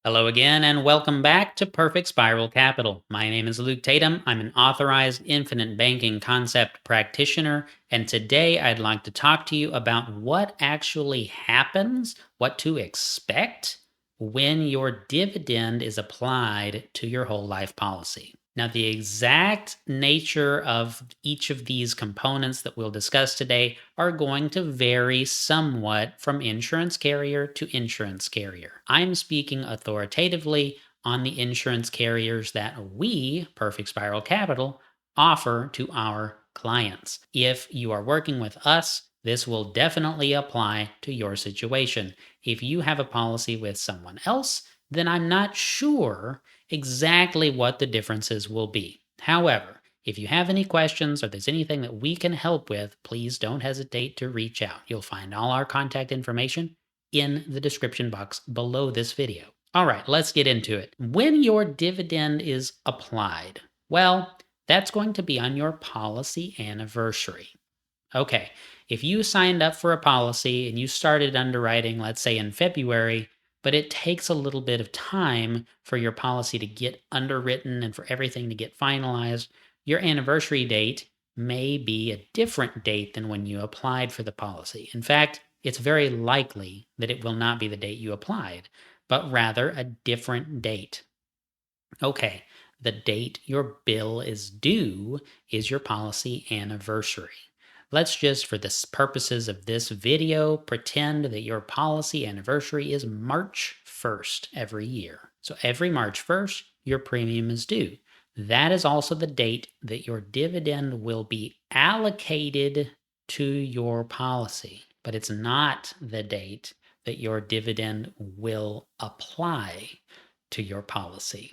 Hello again, and welcome back to Perfect Spiral Capital. My name is Luke Tatum. I'm an authorized infinite banking concept practitioner, and today I'd like to talk to you about what actually happens, what to expect when your dividend is applied to your whole life policy. Now, the exact nature of each of these components that we'll discuss today are going to vary somewhat from insurance carrier to insurance carrier. I'm speaking authoritatively on the insurance carriers that we, Perfect Spiral Capital, offer to our clients. If you are working with us, this will definitely apply to your situation. If you have a policy with someone else, then I'm not sure exactly what the differences will be. However, if you have any questions or there's anything that we can help with, please don't hesitate to reach out. You'll find all our contact information in the description box below this video. All right, let's get into it. When your dividend is applied, well, that's going to be on your policy anniversary. Okay, if you signed up for a policy and you started underwriting, let's say in February, but it takes a little bit of time for your policy to get underwritten and for everything to get finalized, your anniversary date may be a different date than when you applied for the policy. In fact, it's very likely that it will not be the date you applied, but rather a different date. Okay, the date your bill is due is your policy anniversary. Let's just, for the purposes of this video, pretend that your policy anniversary is March 1st every year. So every March 1st, your premium is due. That is also the date that your dividend will be allocated to your policy, but it's not the date that your dividend will apply to your policy.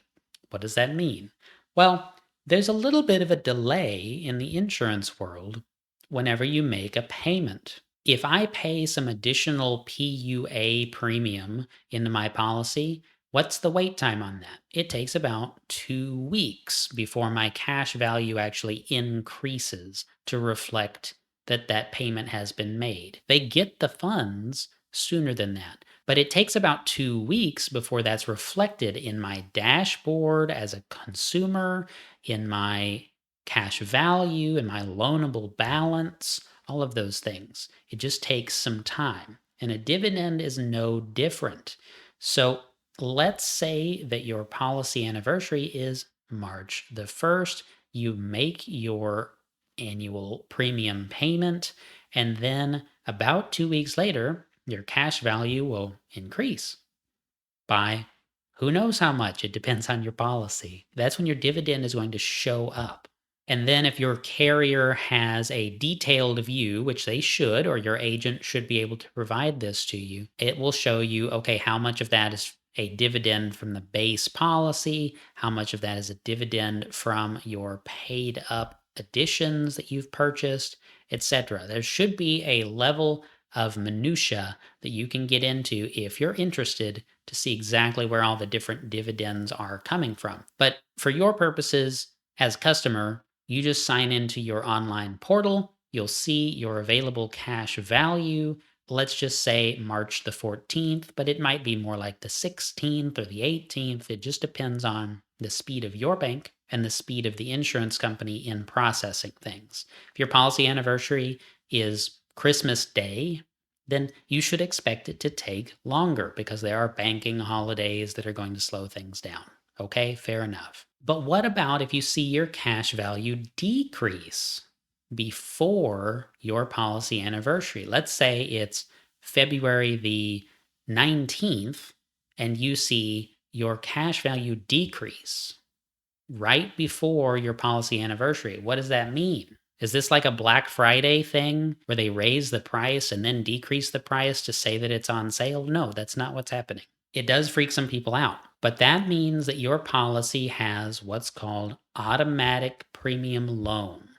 What does that mean? Well, there's a little bit of a delay in the insurance world whenever you make a payment. If I pay some additional PUA premium into my policy, what's the wait time on that? It takes about 2 weeks before my cash value actually increases to reflect that that payment has been made. They get the funds sooner than that. But it takes about 2 weeks before that's reflected in my dashboard as a consumer, in my cash value, in my loanable balance, all of those things. It just takes some time. And a dividend is no different. So let's say that your policy anniversary is March the 1st. You make your annual premium payment, and then about 2 weeks later, your cash value will increase by who knows how much. It depends on your policy. That's when your dividend is going to show up. And then if your carrier has a detailed view, which they should, or your agent should be able to provide this to you, it will show you, okay, how much of that is a dividend from the base policy, how much of that is a dividend from your paid up additions that you've purchased, etc. There should be a level of minutia that you can get into if you're interested to see exactly where all the different dividends are coming from. But for your purposes as customer, you just sign into your online portal. You'll see your available cash value. Let's just say March the 14th, but it might be more like the 16th or the 18th. It just depends on the speed of your bank and the speed of the insurance company in processing things. If your policy anniversary is Christmas Day, then you should expect it to take longer because there are banking holidays that are going to slow things down. Okay, fair enough. But what about if you see your cash value decrease before your policy anniversary? Let's say it's February the 19th and you see your cash value decrease right before your policy anniversary. What does that mean? Is this like a Black Friday thing where they raise the price and then decrease the price to say that it's on sale? No, that's not what's happening. It does freak some people out, but that means that your policy has what's called automatic premium loan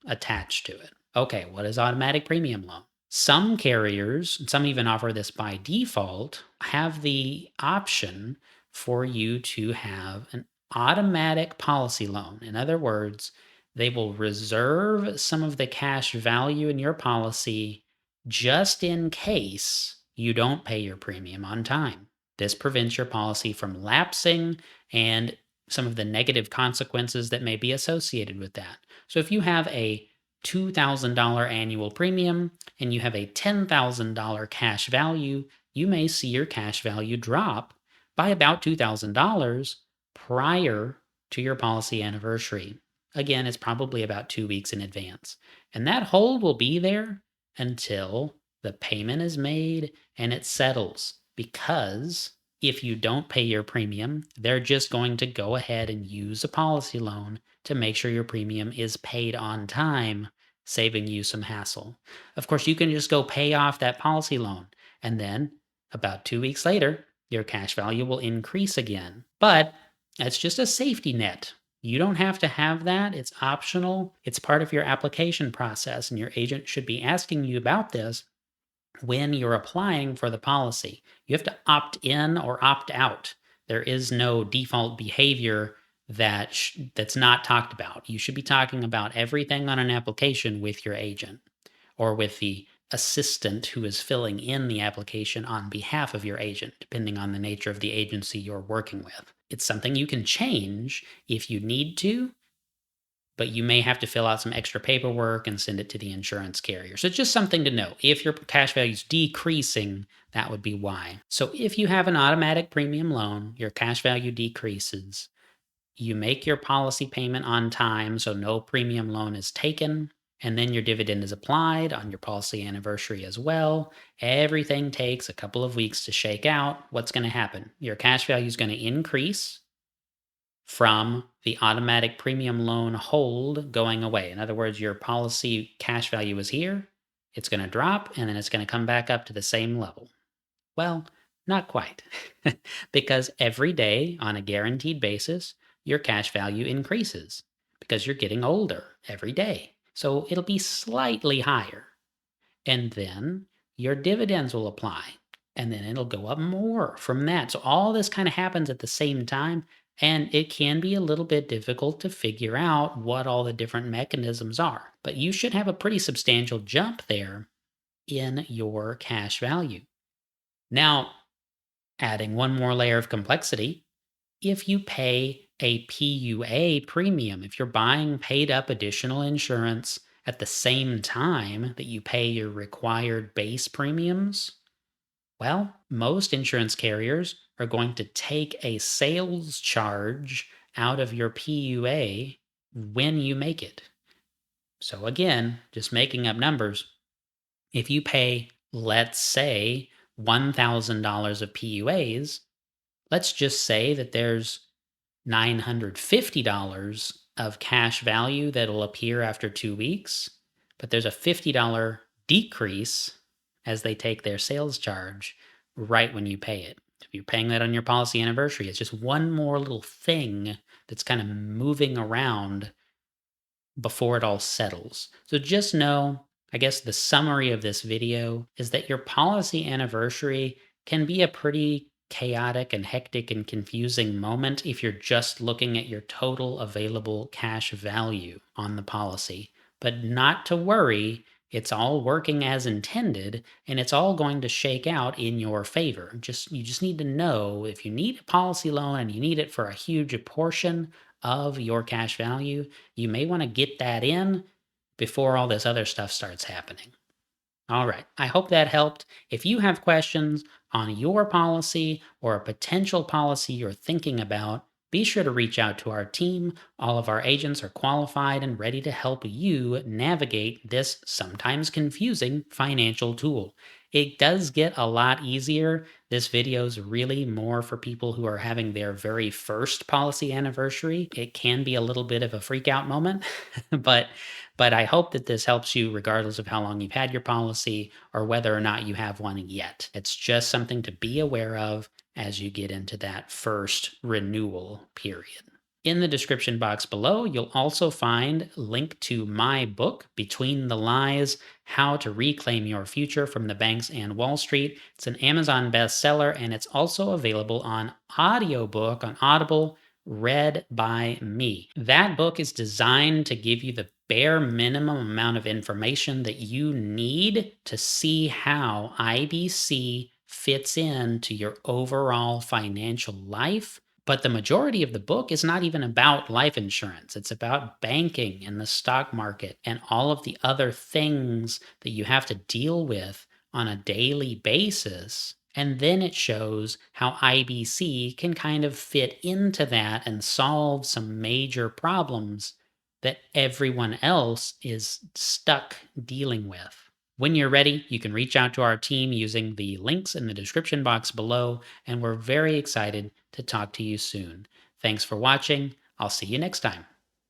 attached to it. Okay, what is automatic premium loan? Some carriers, some even offer this by default, have the option for you to have an automatic policy loan. In other words, they will reserve some of the cash value in your policy just in case you don't pay your premium on time. This prevents your policy from lapsing and some of the negative consequences that may be associated with that. So if you have a $2,000 annual premium and you have a $10,000 cash value, you may see your cash value drop by about $2,000 prior to your policy anniversary. Again, it's probably about 2 weeks in advance. And that hold will be there until the payment is made and it settles. Because if you don't pay your premium, they're just going to go ahead and use a policy loan to make sure your premium is paid on time, saving you some hassle. Of course, you can just go pay off that policy loan, and then about 2 weeks later, your cash value will increase again. But that's just a safety net. You don't have to have that. It's optional. It's part of your application process, and your agent should be asking you about this when you're applying for the policy. You have to opt in or opt out. There is no default behavior that's not talked about. You should be talking about everything on an application with your agent or with the assistant who is filling in the application on behalf of your agent, depending on the nature of the agency you're working with. It's something you can change if you need to, but you may have to fill out some extra paperwork and send it to the insurance carrier. So it's just something to know. If your cash value is decreasing, that would be why. So if you have an automatic premium loan, your cash value decreases. You make your policy payment on time, so no premium loan is taken, and then your dividend is applied on your policy anniversary as well. Everything takes a couple of weeks to shake out. What's going to happen? Your cash value is going to increase from the automatic premium loan hold going away. In other words, your policy cash value is here, it's going to drop, and then it's going to come back up to the same level. Well, not quite, because every day on a guaranteed basis, your cash value increases because you're getting older every day. So it'll be slightly higher. And then your dividends will apply, and then it'll go up more from that. So all this kind of happens at the same time. And it can be a little bit difficult to figure out what all the different mechanisms are. But you should have a pretty substantial jump there in your cash value. Now, adding one more layer of complexity, if you pay a PUA premium, if you're buying paid up additional insurance at the same time that you pay your required base premiums, well, most insurance carriers are going to take a sales charge out of your PUA when you make it. So, again, just making up numbers, if you pay, let's say, $1,000 of PUAs, let's just say that there's $950 of cash value that'll appear after 2 weeks, but there's a $50 decrease as they take their sales charge right when you pay it. If you're paying that on your policy anniversary, it's just one more little thing that's kind of moving around before it all settles. So just know, I guess the summary of this video is that your policy anniversary can be a pretty chaotic and hectic and confusing moment if you're just looking at your total available cash value on the policy. But not to worry, it's all working as intended, and it's all going to shake out in your favor. You just need to know if you need a policy loan and you need it for a huge portion of your cash value, you may want to get that in before all this other stuff starts happening. All right, I hope that helped. If you have questions on your policy or a potential policy you're thinking about, be sure to reach out to our team. All of our agents are qualified and ready to help you navigate this sometimes confusing financial tool. It does get a lot easier. This video is really more for people who are having their very first policy anniversary. It can be a little bit of a freak out moment, but I hope that this helps you regardless of how long you've had your policy or whether or not you have one yet. It's just something to be aware of as you get into that first renewal period. In the description box below, you'll also find a link to my book, Between the Lies: How to Reclaim Your Future from the Banks and Wall Street. It's an Amazon bestseller, and it's also available on audiobook on Audible, read by me. That book is designed to give you the bare minimum amount of information that you need to see how IBC fits into your overall financial life. But the majority of the book is not even about life insurance. It's about banking and the stock market and all of the other things that you have to deal with on a daily basis. And then it shows how IBC can kind of fit into that and solve some major problems that everyone else is stuck dealing with. When you're ready, you can reach out to our team using the links in the description box below, and we're very excited to talk to you soon. Thanks for watching. I'll see you next time.